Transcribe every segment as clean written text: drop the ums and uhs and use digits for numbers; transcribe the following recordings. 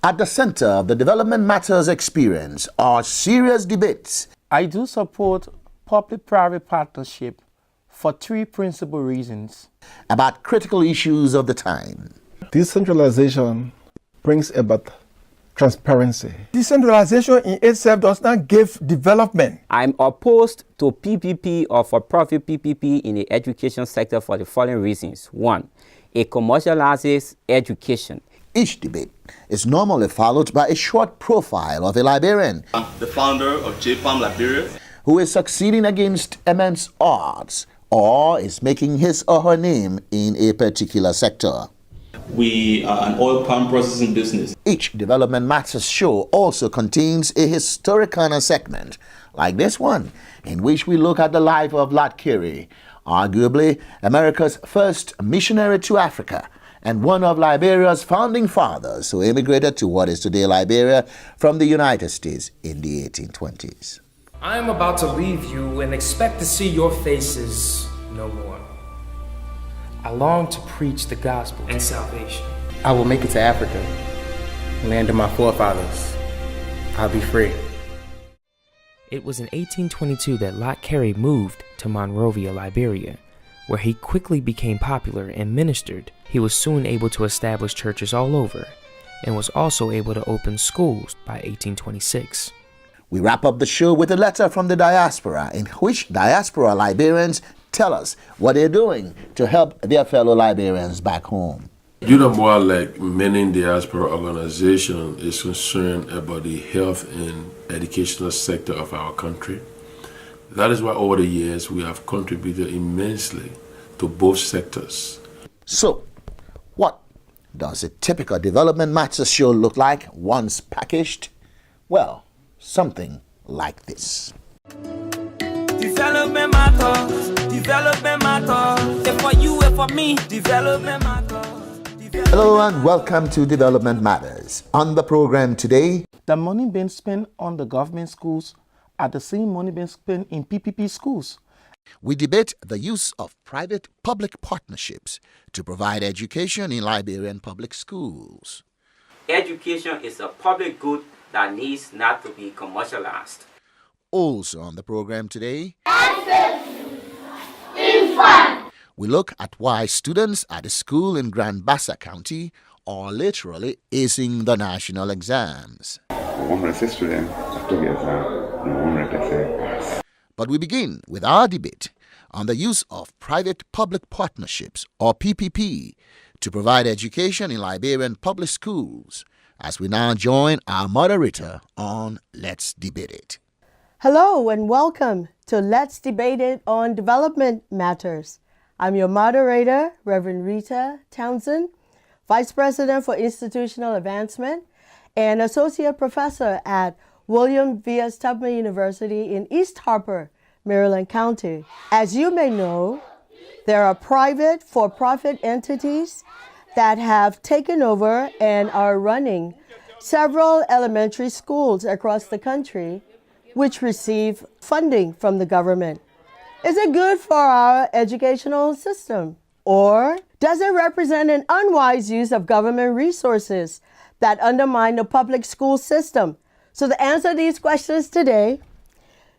At the center of the Development Matters experience are serious debates. I do support public-private partnership for three principal reasons. About critical issues of the time. Decentralization brings about transparency. Decentralization in itself does not give development. I'm opposed to PPP or for-profit PPP in the education sector for the following reasons. 1. It commercializes education. Each debate is normally followed by a short profile of a Liberian. I'm the founder of JPAM Liberia, who is succeeding against immense odds or is making his or her name in a particular sector. We are an oil palm processing business. Each Development Matters show also contains a historical segment, like this one, in which we look at the life of Lord Carey, arguably America's first missionary to Africa, and one of Liberia's founding fathers who immigrated to what is today Liberia from the United States in the 1820s. I am about to leave you and expect to see your faces no more. I long to preach the gospel and salvation. I will make it to Africa, land of my forefathers. I'll be free. It was in 1822 that Lord Carey moved to Monrovia, Liberia, where he quickly became popular and ministered. He was soon able to establish churches all over and was also able to open schools by 1826. We wrap up the show with a letter from the diaspora in which diaspora Liberians tell us what they're doing to help their fellow Liberians back home. UWA, like many diaspora organizations, is concerned about the health and educational sector of our country. That is why over the years we have contributed immensely to both sectors. So, what does a typical Development Matters show look like once packaged? Well, something like this. Development matters, development matters. If for you, if for me, development matters. Hello and welcome to Development Matters. On the program today, The money being spent on the government schools are the same money being spent in PPP schools. we debate the use of private-public partnerships to provide education in Liberian public schools. Education is a public good that needs not to be commercialized. Also on the program today, Infant. we look at why students at a school in Grand Bassa County are literally acing the national exams. But we begin with our debate on the use of private-public partnerships, or PPP, to provide education in Liberian public schools, as we now join our moderator on Let's Debate It. Hello and welcome to Let's Debate It on Development Matters. I'm your moderator, Reverend Rita Townsend, Vice President for Institutional Advancement and Associate Professor at William V.S. Tubman University in East Harper, Maryland County. As you may know, there are private for-profit entities that have taken over and are running several elementary schools across the country which receive funding from the government. Is it good for our educational system? Or does it represent an unwise use of government resources that undermine the public school system? So to answer these questions today,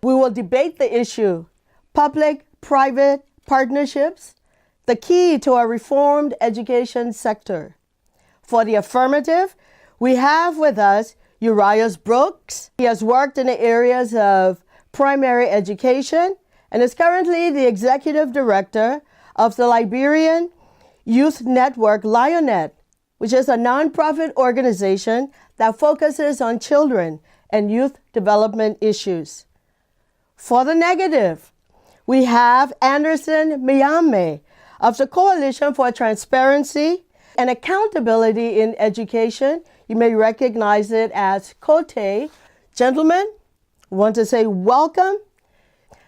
we will debate the issue, public-private partnerships, the key to a reformed education sector. For the affirmative, we have with us Urias Brooks. He has worked in the areas of primary education and is currently the executive director of the Liberian Youth Network Lionet, which is a nonprofit organization that focuses on children and youth development issues. For the negative, we have Anderson Miyame of the Coalition for Transparency and Accountability in Education. You may recognize it as COTE. Gentlemen, I want to say welcome.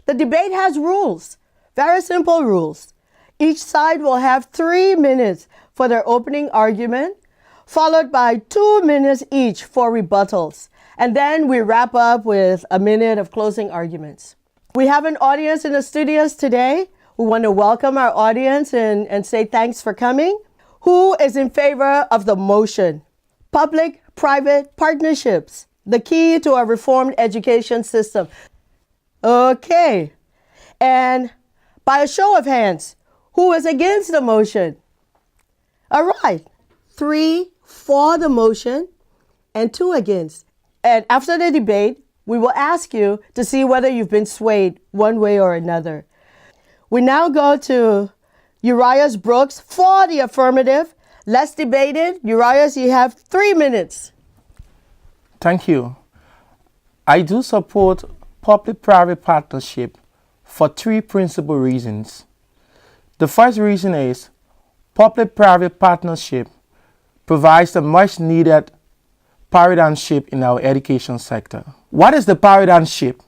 The debate has rules, very simple rules. Each side will have 3 minutes for their opening argument, followed by 2 minutes each for rebuttals. And then we wrap up with a minute of closing arguments. We have an audience in the studios today. We want to welcome our audience and say thanks for coming. Who is in favor of the motion? Public public-private partnerships, the key to a reformed education system. Okay. And by a show of hands, who is against the motion? All right. 3 for the motion and 2 against. And after the debate, we will ask you to see whether you've been swayed one way or another. We now go to Urias Brooks for the affirmative. Let's debate it. Urias, you have 3 minutes. Thank you. I do support public-private partnership for 3 principal reasons. The first reason is public-private partnership provides the much-needed paradigm shift in our education sector. What is the paradigm shift?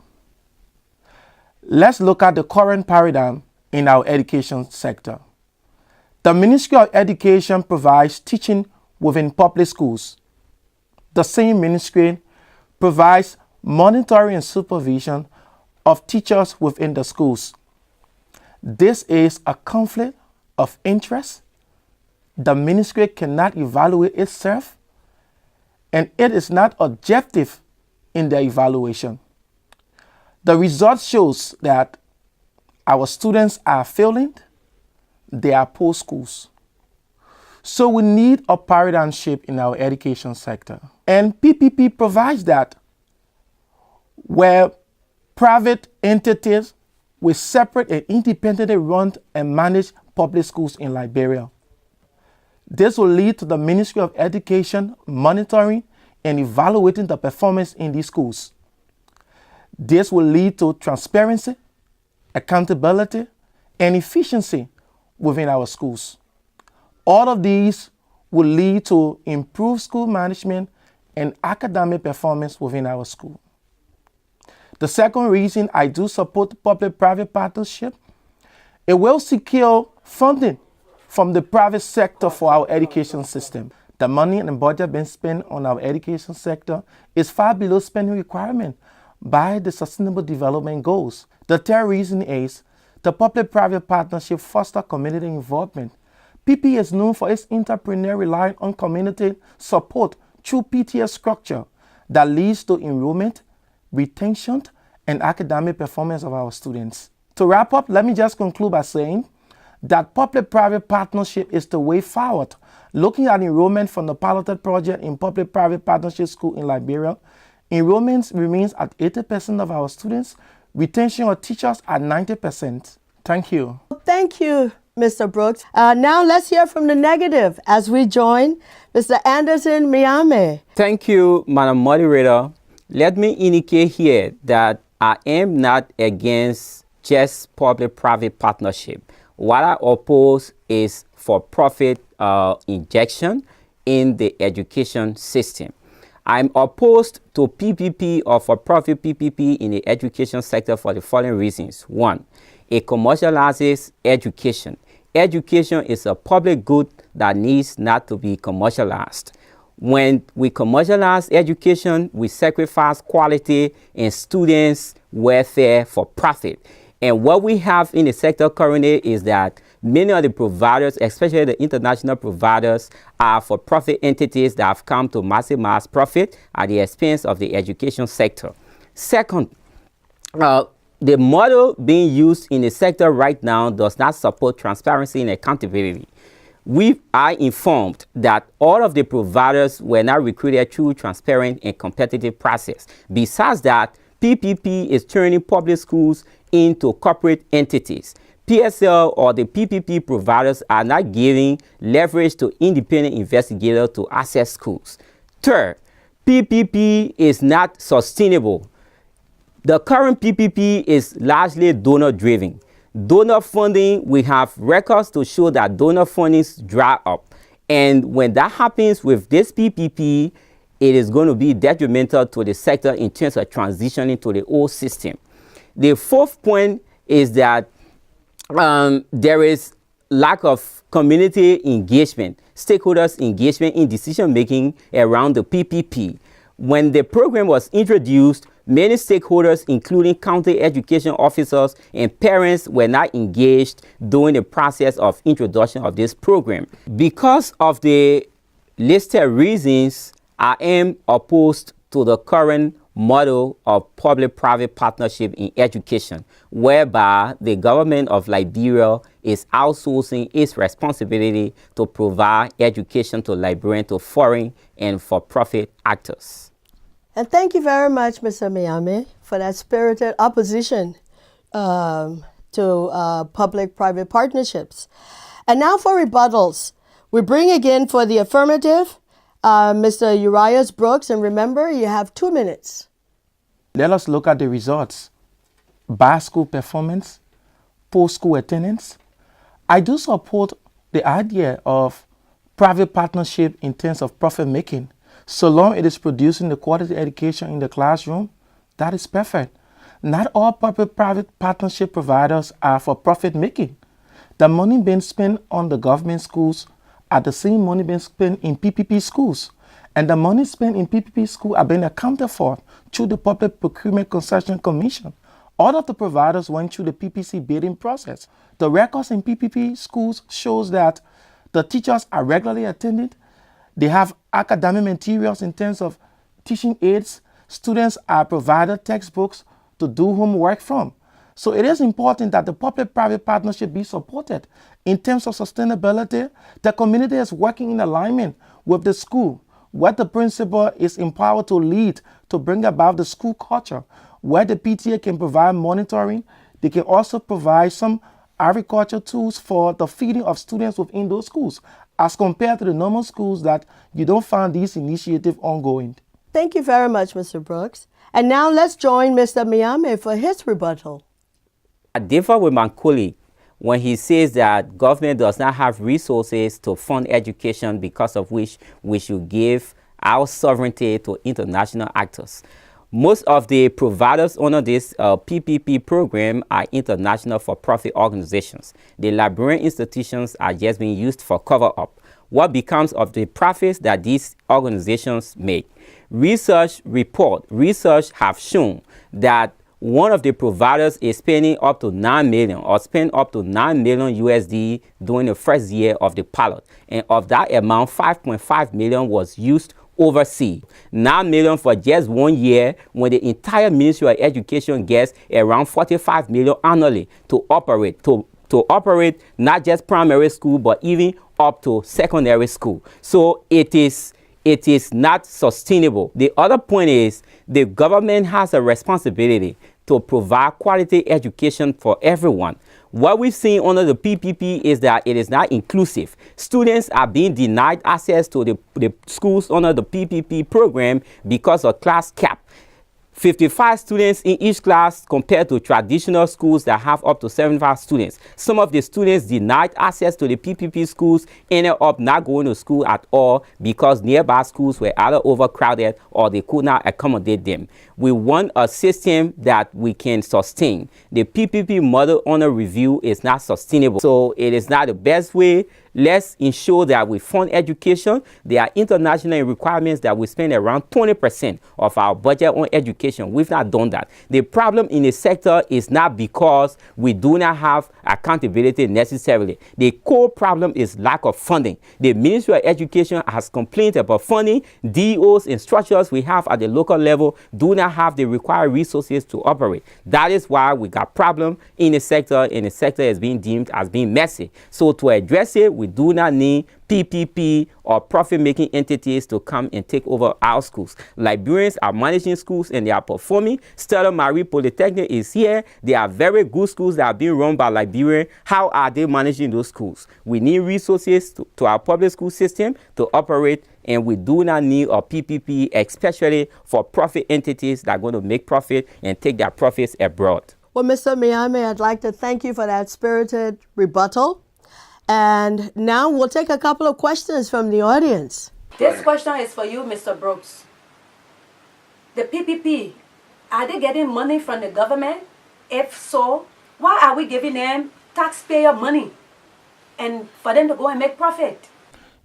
Let's look at the current paradigm in our education sector. The Ministry of Education provides teaching within public schools. The same ministry provides monitoring and supervision of teachers within the schools. This is a conflict of interest. The ministry cannot evaluate itself, and it is not objective in the evaluation. The result shows that our students are failing, they are poor schools. So we need a paradigm shift in our education sector. And PPP provides that, where private entities will separate and independently run and manage public schools in Liberia. This will lead to the Ministry of Education monitoring and evaluating the performance in these schools. This will lead to transparency, accountability, and efficiency within our schools. All of these will lead to improved school management and academic performance within our school. The second reason I do support public-private partnership, it will secure funding from the private sector for our education system. The money and the budget being spent on our education sector is far below spending requirement by the Sustainable Development Goals. The third reason is the public-private partnership fosters community involvement. PP is known for its entrepreneur relying on community support through PTS structure that leads to enrollment, retention, and academic performance of our students. To wrap up, let me just conclude by saying that public-private partnership is the way forward. Looking at enrollment from the piloted project in public-private partnership school in Liberia, enrollment remains at 80% of our students, retention of teachers at 90%. Thank you. Thank you, Mr. Brooks. Now let's hear from the negative as we join Mr. Anderson Miame. Thank you, Madam Moderator. Let me indicate here that I am not against just public-private partnership. What I oppose is for-profit injection in the education system. I'm opposed to PPP or for-profit PPP in the education sector for the following reasons. 1, it commercializes education. Education is a public good that needs not to be commercialized. When we commercialize education, we sacrifice quality and students' welfare for profit. And what we have in the sector currently is that many of the providers, especially the international providers, are for-profit entities that have come to maximize profit at the expense of the education sector. Second, the model being used in the sector right now does not support transparency and accountability. We are informed that all of the providers were not recruited through transparent and competitive process. Besides that, PPP is turning public schools into corporate entities. PSL or the PPP providers are not giving leverage to independent investigators to access schools. Third, PPP is not sustainable. The current PPP is largely donor-driven. Donor funding, we have records to show that donor fundings dry up. And when that happens with this PPP, it is going to be detrimental to the sector in terms of transitioning to the old system. The fourth point is that there is lack of community engagement, stakeholders engagement in decision-making around the PPP. When the program was introduced, many stakeholders, including county education officers and parents, were not engaged during the process of introduction of this program. Because of the listed reasons, I am opposed to the current model of public-private partnership in education, whereby the government of Liberia is outsourcing its responsibility to provide education to Liberians to foreign and for-profit actors. And thank you very much, Mr. Miami, for that spirited opposition to public-private partnerships. And now for rebuttals. We bring again for the affirmative, Mr. Urias Brooks, and remember, you have 2 minutes. Let us look at the results. By-school performance, post-school attendance. I do support the idea of private partnership in terms of profit making. So long it is producing the quality education in the classroom, that is perfect. Not all public-private partnership providers are for profit making. The money being spent on the government schools are the same money being spent in PPP schools. And the money spent in PPP schools are being accounted for through the Public Procurement Concession Commission. All of the providers went through the PPC bidding process. The records in PPP schools shows that the teachers are regularly attended. They have academic materials in terms of teaching aids. Students are provided textbooks to do homework from. So it is important that the public-private partnership be supported. In terms of sustainability, the community is working in alignment with the school, where the principal is empowered to lead to bring about the school culture, where the PTA can provide monitoring. They can also provide some agriculture tools for the feeding of students within those schools, as compared to the normal schools that you don't find these initiatives ongoing. Thank you very much, Mr. Brooks. And now let's join Mr. Miami for his rebuttal. I differ with my colleague when he says that government does not have resources to fund education, because of which we should give our sovereignty to international actors. Most of the providers under this PPP program are international for-profit organizations. The Liberian institutions are just being used for cover-up. What becomes of the profits that these organizations make? Research have shown that one of the providers is spending up to 9 million or spend up to 9 million USD during the first year of the pilot. And of that amount, 5.5 million was used overseas. 9 million for just 1 year, when the entire Ministry of Education gets around 45 million annually to operate, to operate not just primary school, but even up to secondary school. So it is not sustainable. The other point is the government has a responsibility to provide quality education for everyone. What we've seen under the PPP is that it is not inclusive. Students are being denied access to the schools under the PPP program because of class cap. 55 students in each class compared to traditional schools that have up to 75 students. Some of the students denied access to the PPP schools ended up not going to school at all because nearby schools were either overcrowded or they could not accommodate them. We want a system that we can sustain. The PPP model under review is not sustainable, so it is not the best way. Let's ensure that we fund education. There are international requirements that we spend around 20% of our budget on education. We've not done that. The problem in the sector is not because we do not have accountability necessarily. The core problem is lack of funding. The Ministry of Education has complained about funding. DOs and structures we have at the local level do not have the required resources to operate. That is why we got problem in the sector, and the sector is being deemed as being messy. So to address it, we do not need PPP or profit-making entities to come and take over our schools. Liberians are managing schools and they are performing. Stella Marie Polytechnic is here. They are very good schools that are being run by Liberians. How are they managing those schools? We need resources to our public school system to operate, and we do not need a PPP, especially for profit entities that are going to make profit and take their profits abroad. Well, Mr. Miami, I'd like to thank you for that spirited rebuttal. And now we'll take a couple of questions from the audience. This question is for you, Mr. Brooks. The PPP, are they getting money from the government? If so, why are we giving them taxpayer money and for them to go and make profit?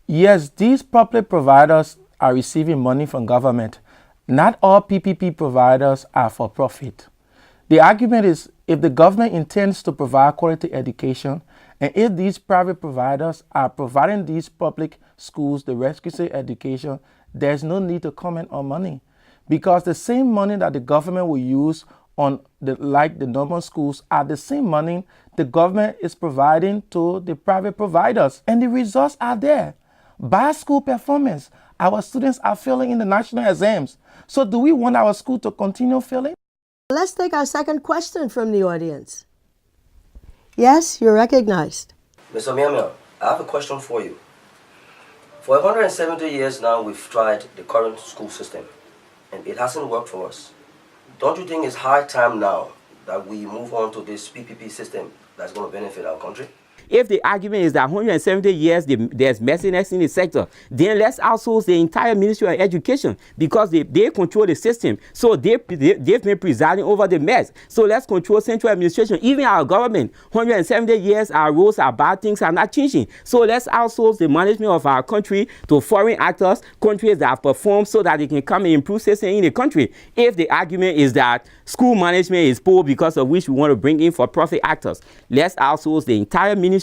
Yes, these public providers are receiving money from government. Not all PPP providers are for profit. The argument is, if the government intends to provide quality education, and if these private providers are providing these public schools the requisite education, there's no need to comment on money, because the same money that the government will use on the normal schools are the same money the government is providing to the private providers, and the results are there. By school performance, our students are failing in the national exams. So do we want our school to continue failing? Let's take our second question from the audience. Yes, you're recognized. Mr. Miamia, I have a question for you. For 170 years now, we've tried the current school system, and it hasn't worked for us. Don't you think it's high time now that we move on to this PPP system that's going to benefit our country? If the argument is that 170 years there's messiness in the sector, then let's outsource the entire Ministry of Education, because they control the system. So they've been presiding over the mess. So let's control central administration. Even our government, 170 years, our rules, our bad things are not changing. So let's outsource the management of our country to foreign actors, countries that have performed, so that they can come and improve system in the country. If the argument is that school management is poor, because of which we want to bring in for-profit actors, let's outsource the entire ministry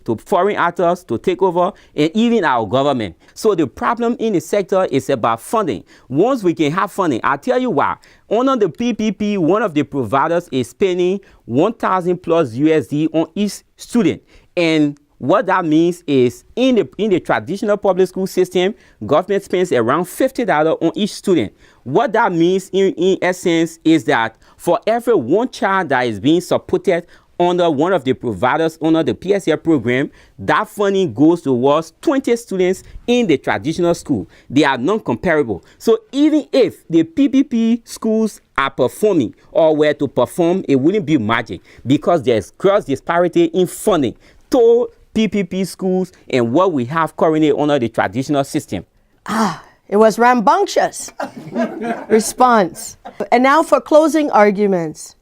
to foreign actors to take over, and even our government. So the problem in the sector is about funding. Once we can have funding, I'll tell you why. Under the PPP, one of the providers is spending 1,000 plus USD on each student. And what that means is in the traditional public school system, government spends around $50 on each student. What that means in essence is that for every one child that is being supported under one of the providers under the PSL program, that funding goes towards 20 students in the traditional school. They are non-comparable. So even if the PPP schools are performing or were to perform, it wouldn't be magic, because there's cross disparity in funding to PPP schools and what we have currently under the traditional system. It was rambunctious response. And now for closing arguments.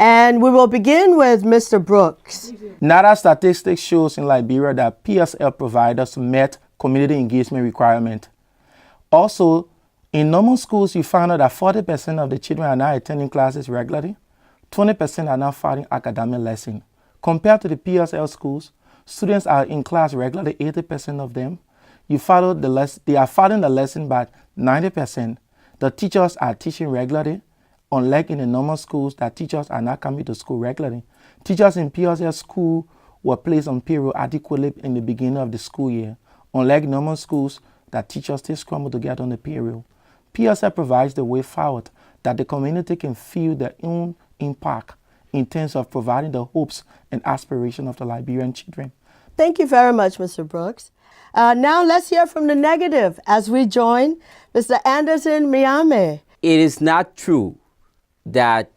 And we will begin with Mr. Brooks. NADA statistics shows in Liberia that PSL providers met community engagement requirement. Also, in normal schools, you find out that 40% of the children are now attending classes regularly. 20% are now following academic lessons. Compared to the PSL schools, students are in class regularly, 80% of them. They are following the lesson by 90%. The teachers are teaching regularly. Unlike in the normal schools, that teachers are not coming to school regularly. Teachers in PSL school were placed on payroll adequately in the beginning of the school year. Unlike normal schools, that teachers still scramble to get on the payroll. PSL provides the way forward that the community can feel their own impact in terms of providing the hopes and aspirations of the Liberian children. Thank you very much, Mr. Brooks. Now let's hear from the negative as we join Mr. Anderson Miame. It is not true that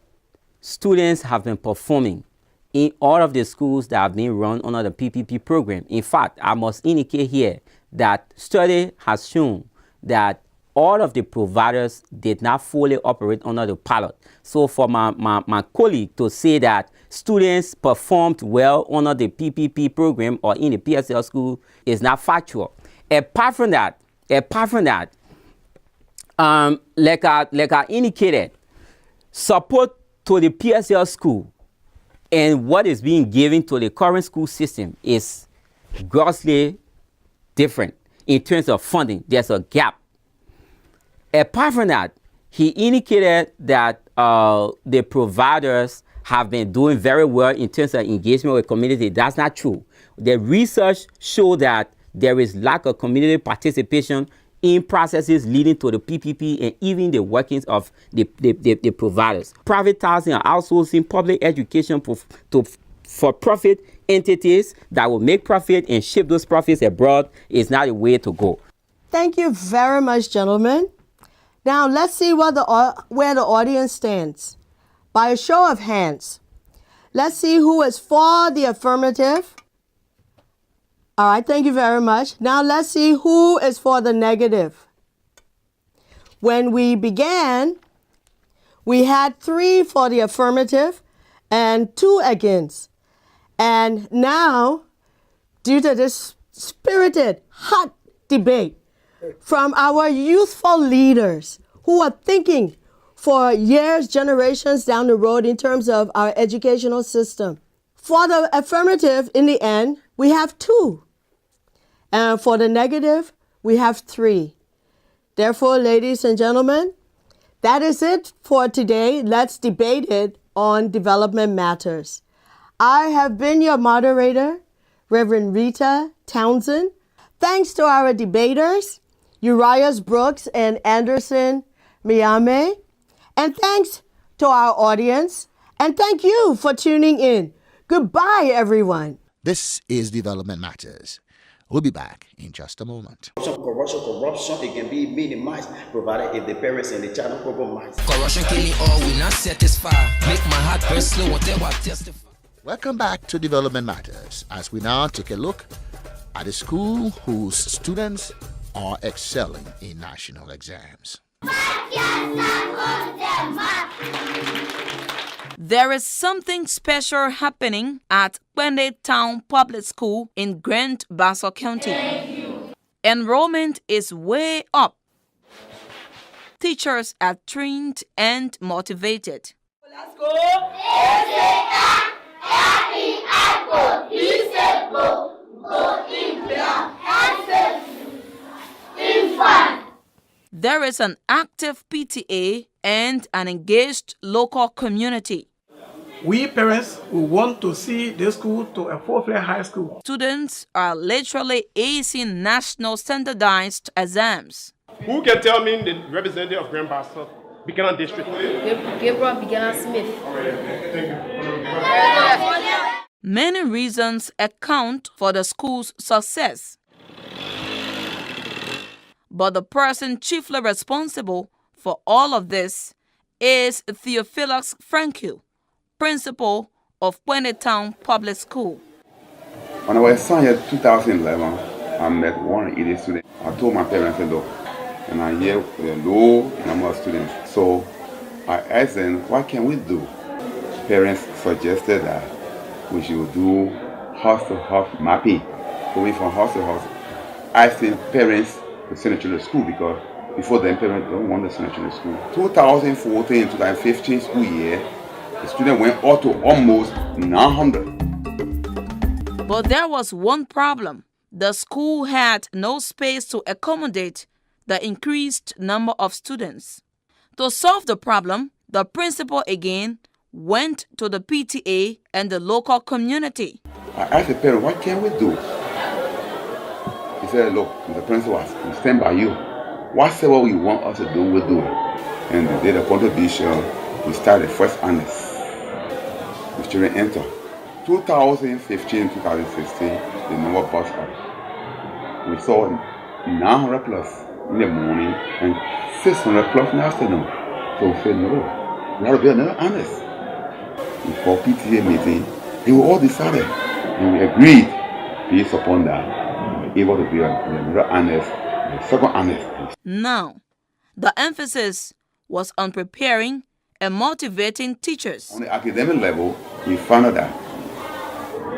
students have been performing in all of the schools that have been run under the PPP program. In fact, I must indicate here that study has shown that all of the providers did not fully operate under the pilot. So for my colleague to say that students performed well under the PPP program or in the PSL school is not factual. Apart from that, like I indicated, support to the PSL school and what is being given to the current school system is grossly different in terms of funding. There's a gap. Apart from that, he indicated that the providers have been doing very well in terms of engagement with community. That's not true. The research showed that there is lack of community participation in processes leading to the PPP and even the workings of the providers. Privatizing and outsourcing public education for profit entities that will make profit and ship those profits abroad is not the way to go. Thank you very much, gentlemen. Now let's see where the audience stands. By a show of hands, let's see who is for the affirmative. All right, thank you very much. Now let's see who is for the negative. When we began, we had 3 for the affirmative and 2 against. And now, due to this spirited, hot debate from our youthful leaders who are thinking for years, generations down the road in terms of our educational system, for the affirmative, in the end, we have 2. And for the negative, we have 3. Therefore, ladies and gentlemen, that is it for today. Let's debate it on development matters. I have been your moderator, Reverend Rita Townsend. Thanks to our debaters, Urias Brooks and Anderson Miame. And thanks to our audience. And thank you for tuning in. Goodbye, everyone. This is Development Matters. We'll be back in just a moment. Corruption, it can be minimized, provided if the parents and the child don't compromise. Corruption killing all, we not satisfy. Make my heart burn slow until I testify. Welcome back to Development Matters, as we now take a look at a school whose students are excelling in national exams. There is something special happening at Kwende Town Public School in Grand Bassa County. Enrollment is way up. Teachers are trained and motivated. Let's go. There is an active PTA and an engaged local community. We parents will want to see this school to a full-fledged high school. Students are literally acing national standardized exams. Who can tell me the representative of Grand Bassa, Buchanan District? Gabriel Buchanan Smith. Many reasons account for the school's success. But the person chiefly responsible for all of this is Theophilus Frankel, principal of Kwende Town Public School. When I was signed in 2011, I met 180 students. I told my parents, look, and I hear a low number of students. So I asked them, what can we do? Parents suggested that we should do house-to-house mapping. Going from house to house, asking parents to send their children to school, because before then parents don't want to send their children to school. 2014-2015 school year, the student went up to almost 900. But there was one problem. The school had no space to accommodate the increased number of students. To solve the problem, the principal again went to the PTA and the local community. I asked the parent, what can we do? He said, look, the principal, we stand by you. Whatever you want us to do, we'll do it. And they did a contribution. We started first honors. The children enter. 2015-2016, the number buzzed up. We saw 900 plus in the morning and 600 plus in the afternoon. So we said, no, we have to be another honors. We called PTA meeting. They were all decided. And we agreed, based upon that, we were able to be another honors, the second honors. Now, the emphasis was on preparing and motivating teachers. On the academic level, we found out that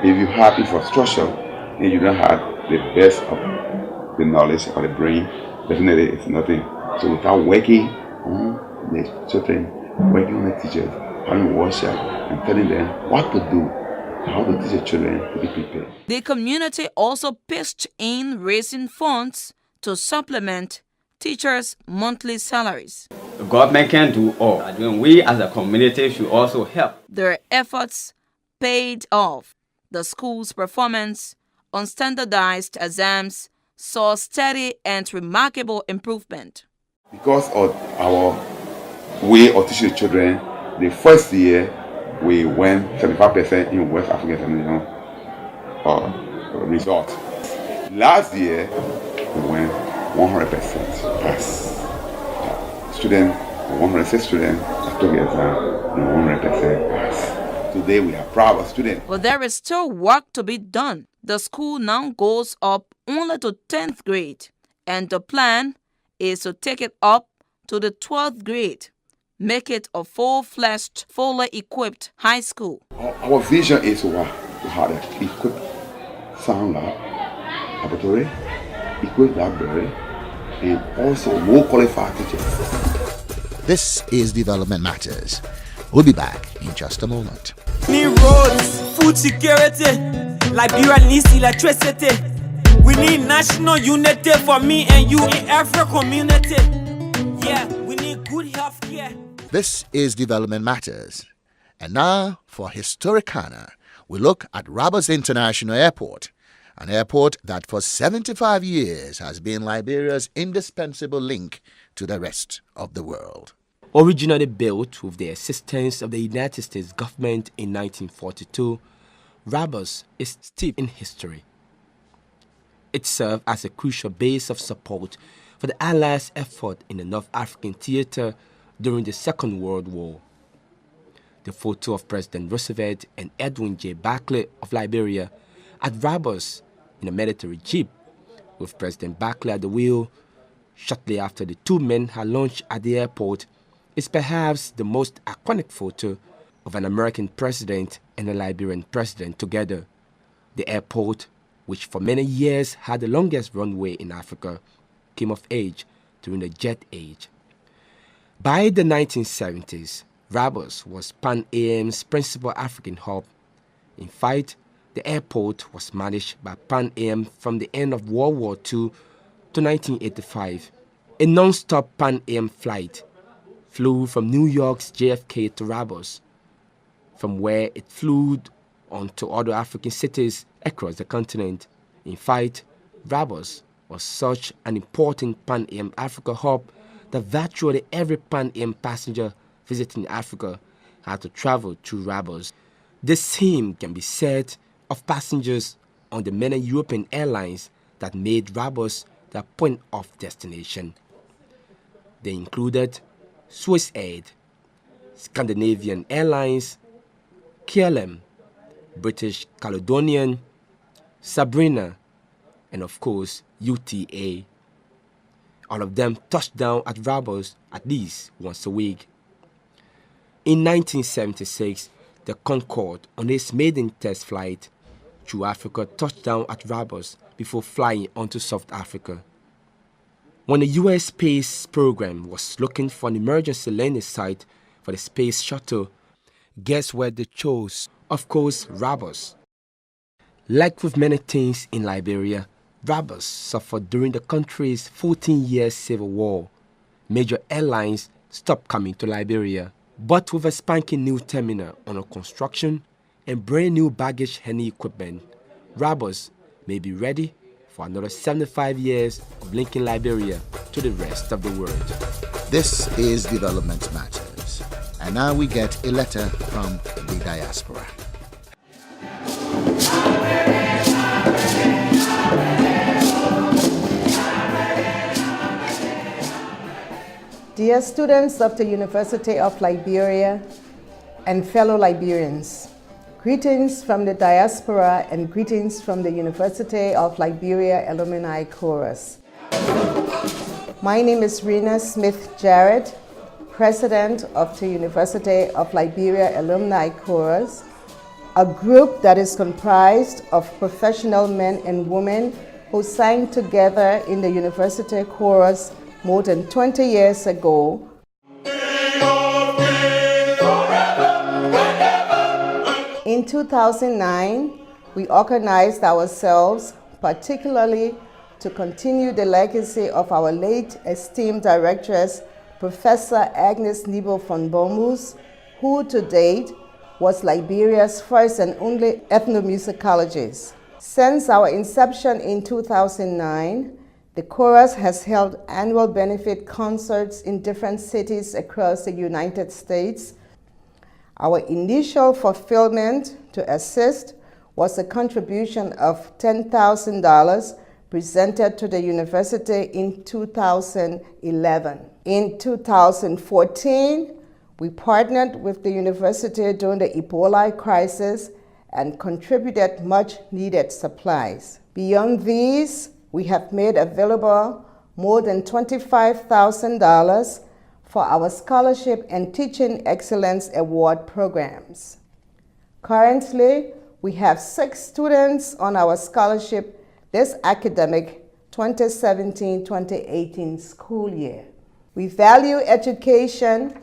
if you have infrastructure and you don't have the best of the knowledge or the brain, definitely it's nothing. So without working on the children, working on the teachers, having workshop and telling them what to do, how to teach the children to be prepared. The community also pitched in raising funds to supplement teachers' monthly salaries. The government can do all. We as a community should also help. Their efforts paid off. The school's performance on standardized exams saw steady and remarkable improvement. Because of our way of teaching children, the first year we went 75% in West African examination result. Last year we went 100% pass. Students, 106 students took the exam and 100% pass. Today we are proud of students. But there is still work to be done. The school now goes up only to 10th grade, and the plan is to take it up to the 12th grade, make it a full-fledged, fully equipped high school. Our vision is to have an equipped sound lab, laboratory, equipped library, and also more qualified teachers. This is Development Matters. We'll be back in just a moment. Need roads, food security, Liberia needs electricity. We need national unity for me and you in every community. Yeah, we need good health care. This is Development Matters. And now, for Historicana, we look at Rabas International Airport, an airport that for 75 years has been Liberia's indispensable link to the rest of the world. Originally built with the assistance of the United States government in 1942, Rabas is steeped in history. It served as a crucial base of support for the Allies' effort in the North African theater during the Second World War. The photo of President Roosevelt and Edwin J. Barclay of Liberia at Rabas in a military jeep, with President Barclay at the wheel, shortly after the two men had launched at the airport, is perhaps the most iconic photo of an American president and a Liberian president together. The airport, which for many years had the longest runway in Africa, came of age during the jet age. By the 1970s, Rabas was Pan Am's principal African hub. In fact, the airport was managed by Pan Am from the end of World War II to 1985. A non-stop Pan Am flight flew from New York's JFK to Rabas, from where it flew on to other African cities across the continent. In fact, Rabas was such an important Pan Am Africa hub that virtually every Pan Am passenger visiting Africa had to travel through Rabas. The same can be said of passengers on the many European airlines that made Rabas their point of destination. They included Swiss Aid, Scandinavian Airlines, KLM, British Caledonian, Sabrina, and of course UTA. All of them touched down at Rabas at least once a week. In 1976, the Concorde, on its maiden test flight through Africa, touched down at Rabas before flying onto South Africa. When the U.S. space program was looking for an emergency landing site for the space shuttle, guess where they chose? Of course, Rabas. Like with many things in Liberia, Rabas suffered during the country's 14-year civil war. Major airlines stopped coming to Liberia. But with a spanking new terminal under construction and brand new baggage handling equipment, Rabas may be ready for another 75 years of linking Liberia to the rest of the world. This is Development Matters. And now we get a letter from the diaspora. Dear students of the University of Liberia and fellow Liberians, greetings from the diaspora and greetings from the University of Liberia Alumni Chorus. My name is Rena Smith Jarrett, President of the University of Liberia Alumni Chorus, a group that is comprised of professional men and women who sang together in the University Chorus more than 20 years ago. In 2009, we organized ourselves particularly to continue the legacy of our late esteemed directress, Professor Agnes Nebo von Bomus, who to date was Liberia's first and only ethnomusicologist. Since our inception in 2009, the chorus has held annual benefit concerts in different cities across the United States. Our initial fulfillment to assist was a contribution of $10,000 presented to the university in 2011. In 2014, we partnered with the university during the Ebola crisis and contributed much needed supplies. Beyond these, we have made available more than $25,000 for our Scholarship and Teaching Excellence Award programs. Currently, we have 6 students on our scholarship this academic 2017-2018 school year. We value education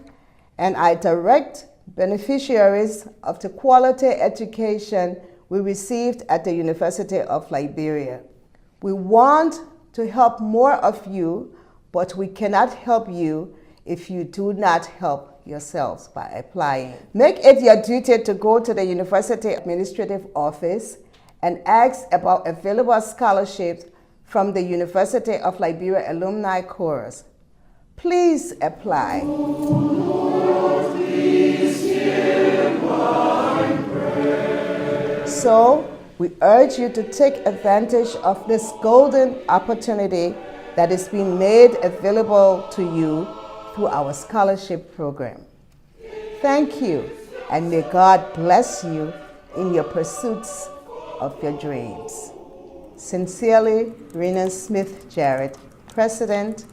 and are direct beneficiaries of the quality education we received at the University of Liberia. We want to help more of you, but we cannot help you if you do not help yourselves by applying. Make it your duty to go to the University Administrative Office and ask about available scholarships from the University of Liberia Alumni Chorus. Please apply. So, we urge you to take advantage of this golden opportunity that is being made available to you through our scholarship program. Thank you, and may God bless you in your pursuits of your dreams. Sincerely, Renan Smith Jarrett, President,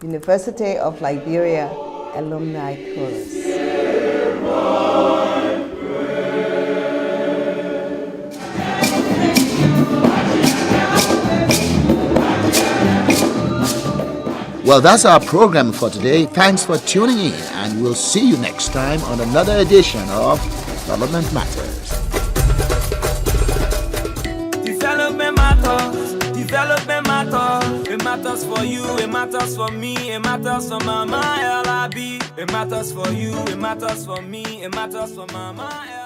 University of Liberia Alumni Chorus. Well, that's our program for today. Thanks for tuning in, and we'll see you next time on another edition of Development Matters. Development matters, development matters. It matters for you, it matters for me, it matters for Mama LIB. It matters for you, it matters for me, it matters for Mama LIB.